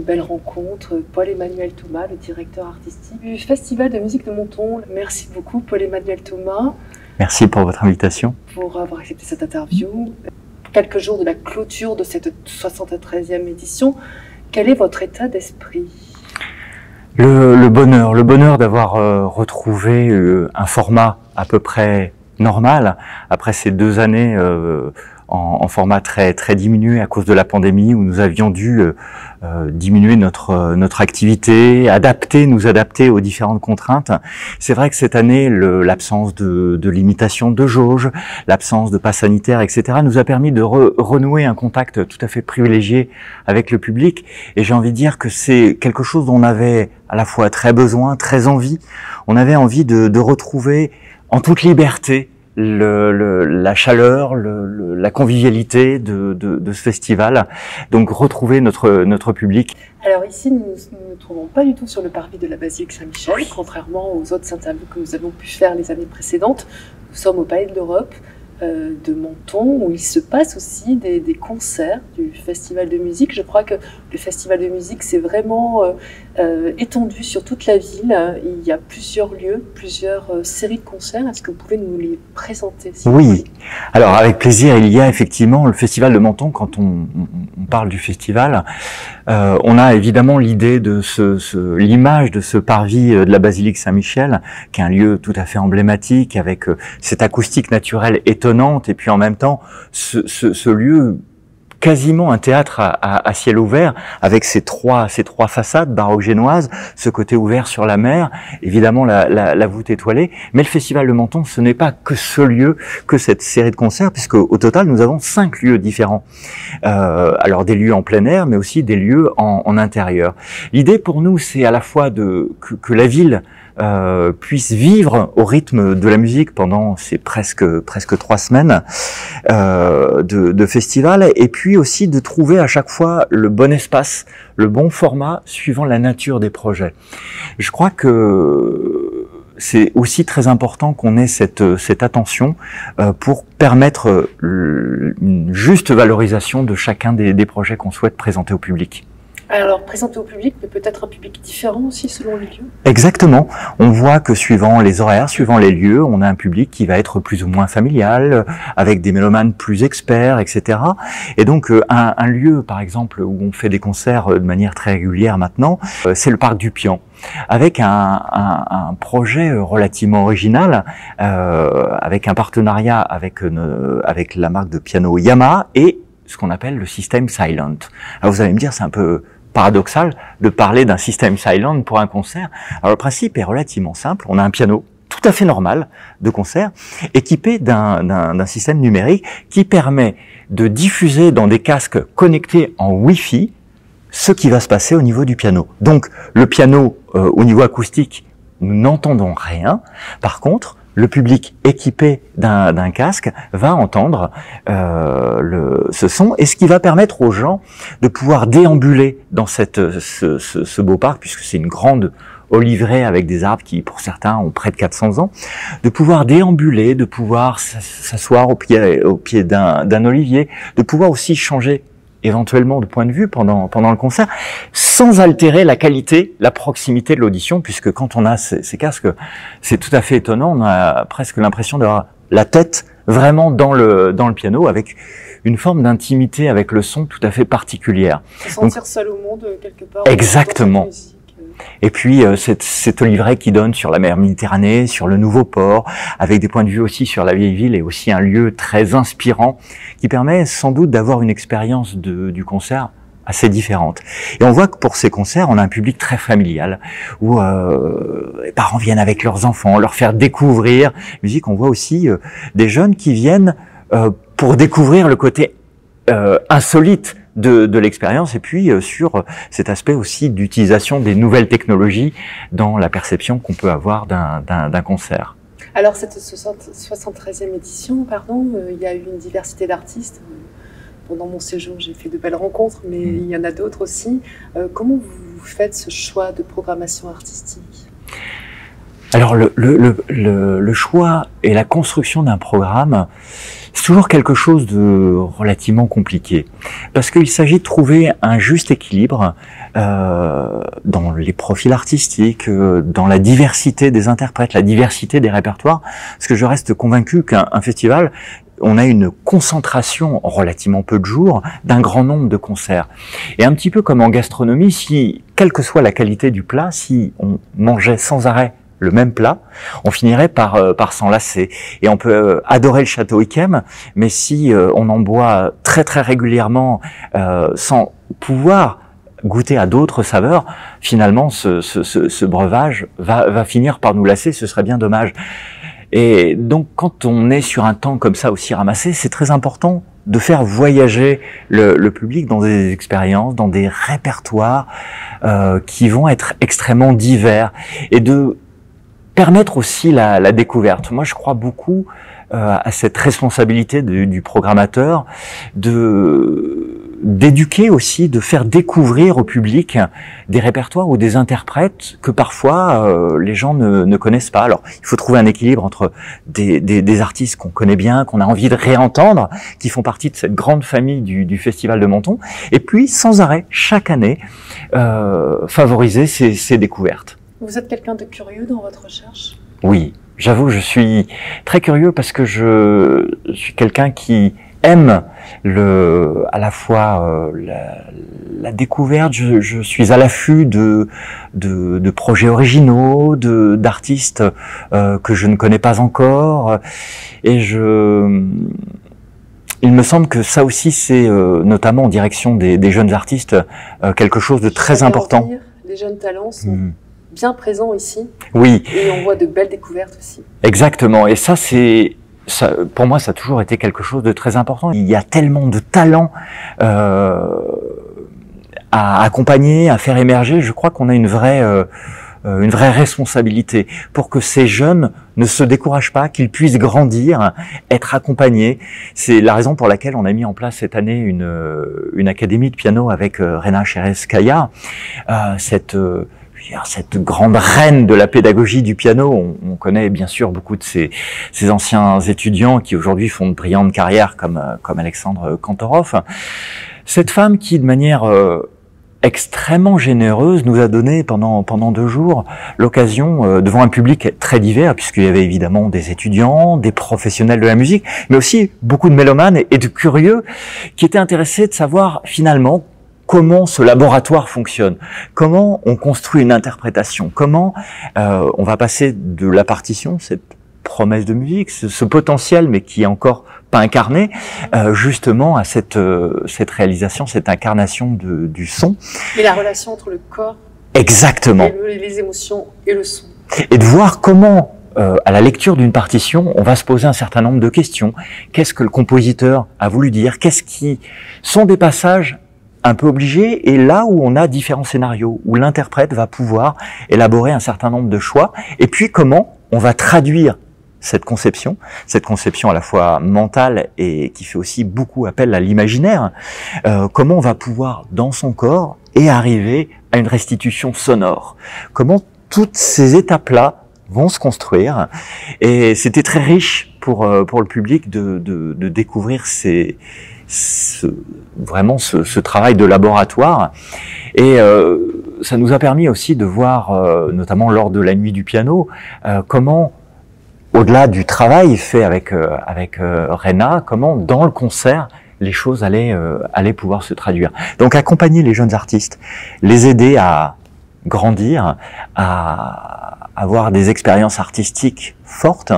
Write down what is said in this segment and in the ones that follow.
belles rencontres. Paul-Emmanuel Thomas, le directeur artistique du Festival de musique de Menton. Merci beaucoup Paul-Emmanuel Thomas. Merci pour votre invitation. Pour avoir accepté cette interview. Quelques jours de la clôture de cette 73e édition, quel est votre état d'esprit ? Le bonheur d'avoir retrouvé un format à peu près normal après ces 2 années en format très diminué à cause de la pandémie, où nous avions dû diminuer notre activité, nous adapter aux différentes contraintes. C'est vrai que cette année, l'absence de limitation de jauge, l'absence de pass sanitaire, etc., nous a permis de renouer un contact tout à fait privilégié avec le public. Et j'ai envie de dire que c'est quelque chose dont on avait à la fois très besoin, très envie. On avait envie de retrouver en toute liberté la chaleur, la convivialité de ce festival, donc retrouver notre public. Alors ici, nous ne nous trouvons pas du tout sur le parvis de la basilique Saint-Michel, oui. Contrairement aux autres interviews que nous avons pu faire les années précédentes. Nous sommes au Palais de l'Europe de Menton, où il se passe aussi des concerts du festival de musique. Je crois que le festival de musique s'est vraiment étendu sur toute la ville. Il y a plusieurs lieux, plusieurs séries de concerts. Est-ce que vous pouvez nous les présenter ? Oui, alors avec plaisir. Il y a effectivement le festival de Menton. Quand on parle du festival, on a évidemment l'idée de l'image de ce parvis de la basilique Saint-Michel, qui est un lieu tout à fait emblématique, avec cette acoustique naturelle étonnante, et puis en même temps ce lieu quasiment un théâtre à ciel ouvert, avec ces trois façades baroques génoises, ce côté ouvert sur la mer, évidemment la voûte étoilée. Mais le Festival de Menton, ce n'est pas que ce lieu, que cette série de concerts, puisque au total nous avons 5 lieux différents. Alors des lieux en plein air, mais aussi des lieux en intérieur. L'idée pour nous, c'est à la fois que la ville puisse vivre au rythme de la musique pendant ces presque 3 semaines de festival, et puis aussi de trouver à chaque fois le bon espace, le bon format suivant la nature des projets. Je crois que c'est aussi très important qu'on ait cette attention pour permettre une juste valorisation de chacun des projets qu'on souhaite présenter au public. Alors, présenter au public, mais peut-être un public différent aussi selon les lieux. Exactement. On voit que suivant les horaires, suivant les lieux, on a un public qui va être plus ou moins familial, avec des mélomanes plus experts, etc. Et donc, un lieu, par exemple, où on fait des concerts de manière très régulière maintenant, c'est le Parc du Pian, avec un projet relativement original, avec un partenariat avec la marque de piano Yamaha et ce qu'on appelle le système Silent. Alors vous allez me dire, c'est un peu paradoxal de parler d'un système silent pour un concert. Alors le principe est relativement simple. On a un piano tout à fait normal de concert, équipé d'un système numérique qui permet de diffuser dans des casques connectés en Wi-Fi ce qui va se passer au niveau du piano. Donc le piano, au niveau acoustique, nous n'entendons rien. Par contre, le public équipé d'un casque va entendre ce son, et ce qui va permettre aux gens de pouvoir déambuler dans ce beau parc, puisque c'est une grande oliveraie avec des arbres qui, pour certains, ont près de 400 ans, de pouvoir déambuler, de pouvoir s'asseoir au pied d'un olivier, de pouvoir aussi changer éventuellement de point de vue pendant le concert, sans altérer la qualité, la proximité de l'audition, puisque quand on a ces casques, c'est tout à fait étonnant, on a presque l'impression d'avoir la tête vraiment dans le piano, avec une forme d'intimité avec le son tout à fait particulière. Se sentir seul au monde, quelque part. Exactement. Et puis cette oliveraie qui donne sur la mer Méditerranée, sur le nouveau port, avec des points de vue aussi sur la vieille ville, et aussi un lieu très inspirant qui permet sans doute d'avoir une expérience du concert assez différente. Et on voit que pour ces concerts, on a un public très familial, où les parents viennent avec leurs enfants, leur faire découvrir la musique. On voit aussi des jeunes qui viennent pour découvrir le côté insolite de l'expérience, et puis sur cet aspect aussi d'utilisation des nouvelles technologies dans la perception qu'on peut avoir d'un concert. Alors cette 73e édition, il y a eu une diversité d'artistes. Pendant mon séjour, j'ai fait de belles rencontres, mais il y en a d'autres aussi. Comment vous faites ce choix de programmation artistique ? Alors le choix et la construction d'un programme, c'est toujours quelque chose de relativement compliqué, parce qu'il s'agit de trouver un juste équilibre dans les profils artistiques, dans la diversité des interprètes, la diversité des répertoires, parce que je reste convaincu qu'un festival, on a une concentration en relativement peu de jours d'un grand nombre de concerts. Et un petit peu comme en gastronomie, si, quelle que soit la qualité du plat, si on mangeait sans arrêt le même plat, on finirait par s'en lasser. Et on peut adorer le château Yquem, mais si on en boit très très régulièrement sans pouvoir goûter à d'autres saveurs, finalement ce breuvage va finir par nous lasser, ce serait bien dommage. Et donc quand on est sur un temps comme ça aussi ramassé, c'est très important de faire voyager le public dans des expériences, dans des répertoires qui vont être extrêmement divers, et de permettre aussi la découverte. Moi, je crois beaucoup à cette responsabilité du programmateur d'éduquer aussi, de faire découvrir au public des répertoires ou des interprètes que parfois les gens ne connaissent pas. Alors, il faut trouver un équilibre entre des artistes qu'on connaît bien, qu'on a envie de réentendre, qui font partie de cette grande famille du Festival de Menton, et puis sans arrêt, chaque année, favoriser ces découvertes. Vous êtes quelqu'un de curieux dans votre recherche? Oui, j'avoue, je suis très curieux parce que je suis quelqu'un qui aime à la fois la découverte. Je suis à l'affût de projets originaux, d'artistes que je ne connais pas encore, et il me semble que ça aussi, c'est notamment en direction des jeunes artistes quelque chose de très important. Les jeunes talents sont bien présents ici. Oui. Et on voit de belles découvertes aussi. Exactement. Et ça, pour moi, ça a toujours été quelque chose de très important. Il y a tellement de talents à accompagner, à faire émerger. Je crois qu'on a une vraie responsabilité pour que ces jeunes ne se découragent pas, qu'ils puissent grandir, être accompagnés. C'est la raison pour laquelle on a mis en place cette année une académie de piano avec Rena Chereskaya, cette grande reine de la pédagogie du piano. On connaît bien sûr beaucoup de ces anciens étudiants qui aujourd'hui font de brillantes carrières comme Alexandre Kantorov. Cette femme qui, de manière extrêmement généreuse, nous a donné pendant 2 jours l'occasion, devant un public très divers, puisqu'il y avait évidemment des étudiants, des professionnels de la musique, mais aussi beaucoup de mélomanes et de curieux qui étaient intéressés de savoir finalement comment ce laboratoire fonctionne, comment on construit une interprétation, comment on va passer de la partition, cette promesse de musique, ce potentiel mais qui est encore pas incarné, justement à cette réalisation, cette incarnation du son. Et la relation entre le corps, exactement, et les émotions et le son. Et de voir comment à la lecture d'une partition, on va se poser un certain nombre de questions. Qu'est-ce que le compositeur a voulu dire? Qu'est-ce qui sont des passages un peu obligé, et là où on a différents scénarios, où l'interprète va pouvoir élaborer un certain nombre de choix, et puis comment on va traduire cette conception à la fois mentale et qui fait aussi beaucoup appel à l'imaginaire, comment on va pouvoir dans son corps et arriver à une restitution sonore, comment toutes ces étapes-là vont se construire, et c'était très riche pour le public de découvrir vraiment ce travail de laboratoire. Et ça nous a permis aussi de voir, notamment lors de la nuit du piano, comment, au-delà du travail fait avec Rena, comment dans le concert les choses allaient pouvoir se traduire. Donc accompagner les jeunes artistes, les aider à grandir, à avoir des expériences artistiques fortes,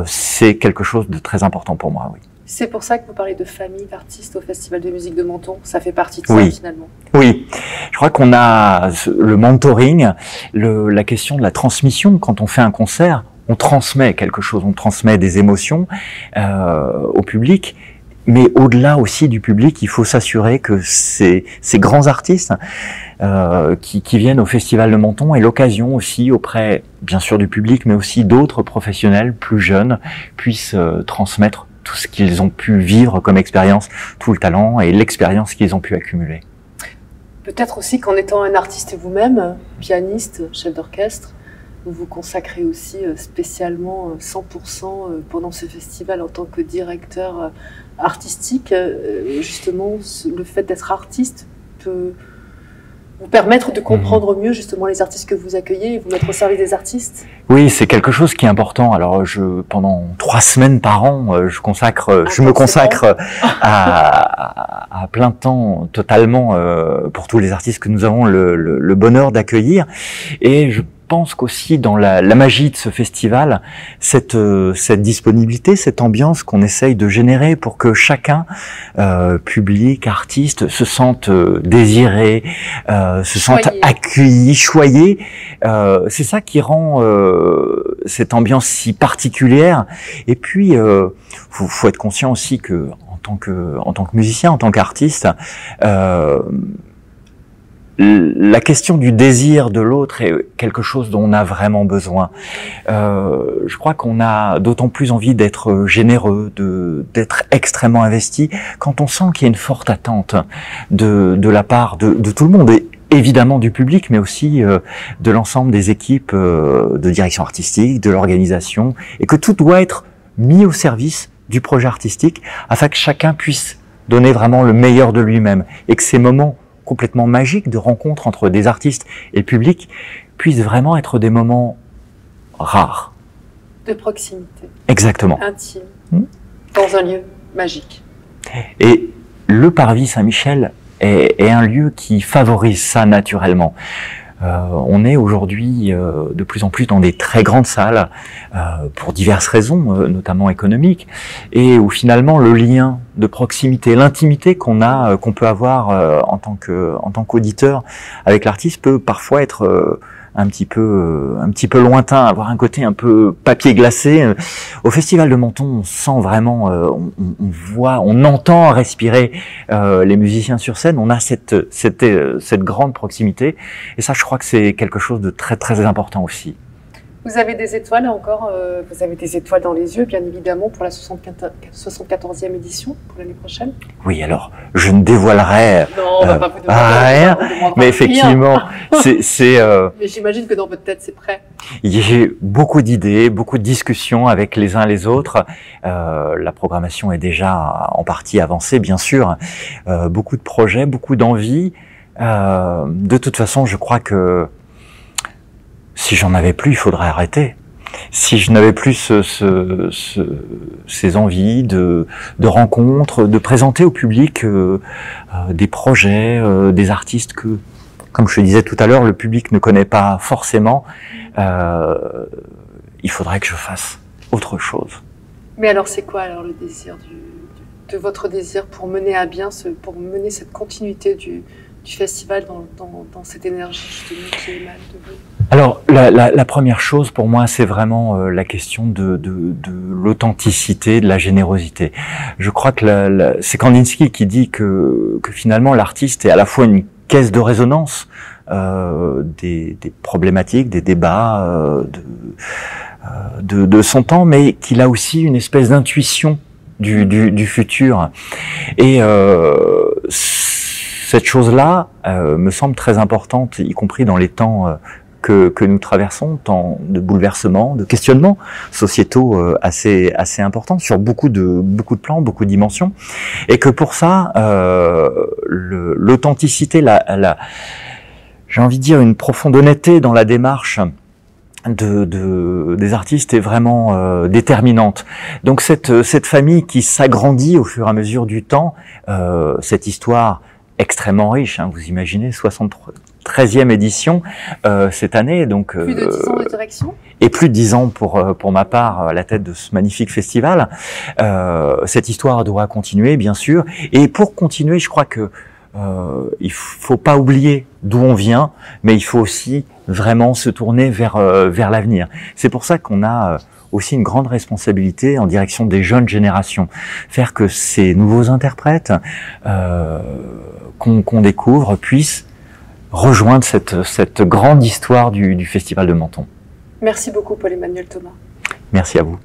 c'est quelque chose de très important pour moi, oui. C'est pour ça que vous parlez de famille d'artistes au Festival de musique de Menton. Ça fait partie de ça, finalement. Oui, je crois qu'on a le mentoring, la question de la transmission. Quand on fait un concert, on transmet quelque chose, on transmet des émotions au public. Mais au-delà aussi du public, il faut s'assurer que ces grands artistes qui viennent au Festival de Menton aient l'occasion aussi auprès, bien sûr, du public, mais aussi d'autres professionnels plus jeunes, puissent transmettre tout ce qu'ils ont pu vivre comme expérience, tout le talent et l'expérience qu'ils ont pu accumuler. Peut-être aussi qu'en étant un artiste vous-même, pianiste, chef d'orchestre, vous vous consacrez aussi spécialement 100% pendant ce festival en tant que directeur artistique. Justement, le fait d'être artiste peut vous permettre de comprendre mieux justement les artistes que vous accueillez et vous mettre au service des artistes? Oui, c'est quelque chose qui est important. Alors, pendant 3 semaines par an, je me consacre à plein temps totalement pour tous les artistes que nous avons le bonheur d'accueillir. Et je pense qu'aussi dans la magie de ce festival, cette disponibilité, cette ambiance qu'on essaye de générer pour que chacun, public, artiste, se sente désiré, se sente accueilli, choyé. C'est ça qui rend cette ambiance si particulière. Et puis, faut être conscient aussi que en tant que musicien, en tant qu'artiste, la question du désir de l'autre est quelque chose dont on a vraiment besoin. Je crois qu'on a d'autant plus envie d'être généreux, d'être extrêmement investi, quand on sent qu'il y a une forte attente de la part de tout le monde, et évidemment du public, mais aussi de l'ensemble des équipes de direction artistique, de l'organisation, et que tout doit être mis au service du projet artistique, afin que chacun puisse donner vraiment le meilleur de lui-même, et que ces moments complètement magique de rencontre entre des artistes et le public puisse vraiment être des moments rares. De proximité. Exactement. Intime. Dans un lieu magique. Et le Parvis Saint-Michel est un lieu qui favorise ça naturellement. On est aujourd'hui de plus en plus dans des très grandes salles pour diverses raisons, notamment économiques, et où finalement le lien de proximité, l'intimité qu'on peut avoir en tant qu'auditeur avec l'artiste peut parfois être un petit peu lointain, avoir un côté un peu papier glacé. Au Festival de Menton, on sent vraiment, on voit, on entend respirer les musiciens sur scène. On a cette grande proximité, et ça, je crois que c'est quelque chose de très très important aussi. Vous avez des étoiles encore, vous avez des étoiles dans les yeux, bien évidemment, pour la 74e édition, pour l'année prochaine. Oui, alors, je ne dévoilerai rien, mais effectivement, Mais j'imagine que dans votre tête, c'est prêt. J'ai beaucoup d'idées, beaucoup de discussions avec les uns les autres. La programmation est déjà en partie avancée, bien sûr. Beaucoup de projets, beaucoup d'envies. De toute façon, je crois que si j'en avais plus, il faudrait arrêter. Si je n'avais plus ces envies de rencontres, de présenter au public des projets, des artistes que, comme je le disais tout à l'heure, le public ne connaît pas forcément, il faudrait que je fasse autre chose. Mais alors c'est quoi alors le désir de votre désir pour mener à bien, pour mener cette continuité du festival dans cette énergie justement qui émane de vous? Alors, la première chose pour moi, c'est vraiment la question de l'authenticité, de la générosité. Je crois que c'est Kandinsky qui dit que finalement l'artiste est à la fois une caisse de résonance des problématiques, des débats de son temps, mais qu'il a aussi une espèce d'intuition du futur. Et cette chose-là me semble très importante, y compris dans les temps que nous traversons, tant de bouleversements, de questionnements sociétaux assez importants sur beaucoup de plans, beaucoup de dimensions, et que pour ça, l'authenticité, j'ai envie de dire une profonde honnêteté dans la démarche des artistes est vraiment déterminante. Donc cette famille qui s'agrandit au fur et à mesure du temps, cette histoire extrêmement riche, hein, vous imaginez, 73e édition cette année, donc plus de 10 ans de direction, et plus de 10 ans pour ma part à la tête de ce magnifique festival. Cette histoire doit continuer, bien sûr, et pour continuer, je crois que il faut pas oublier d'où on vient, mais il faut aussi vraiment se tourner vers l'avenir. C'est pour ça qu'on a aussi une grande responsabilité en direction des jeunes générations, faire que ces nouveaux interprètes qu'on découvre puissent rejoindre cette grande histoire du Festival de Menton. Merci beaucoup Paul-Emmanuel Thomas. Merci à vous.